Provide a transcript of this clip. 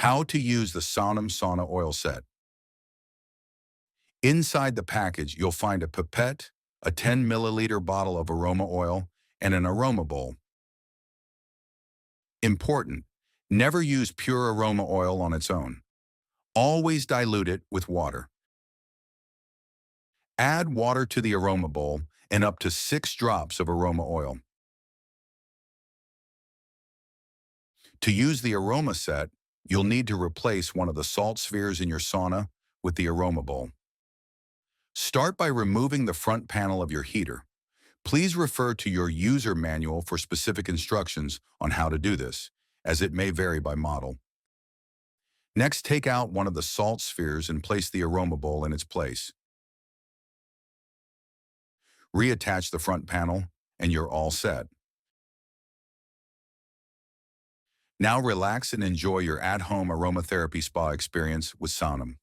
How to use the Saunum Sauna Oil Set. Inside the package, you'll find a pipette, a 10 milliliter bottle of aroma oil, and an aroma bowl. Important: never use pure aroma oil on its own. Always dilute it with water. Add water to the aroma bowl and up to 6 drops of aroma oil. To use the aroma set, you'll need to replace one of the salt spheres in your sauna with the aroma bowl. Start by removing the front panel of your heater. Please refer to your user manual for specific instructions on how to do this, as it may vary by model. Next, take out one of the salt spheres and place the aroma bowl in its place. Reattach the front panel, and you're all set. Now relax and enjoy your at-home aromatherapy spa experience with Saunum.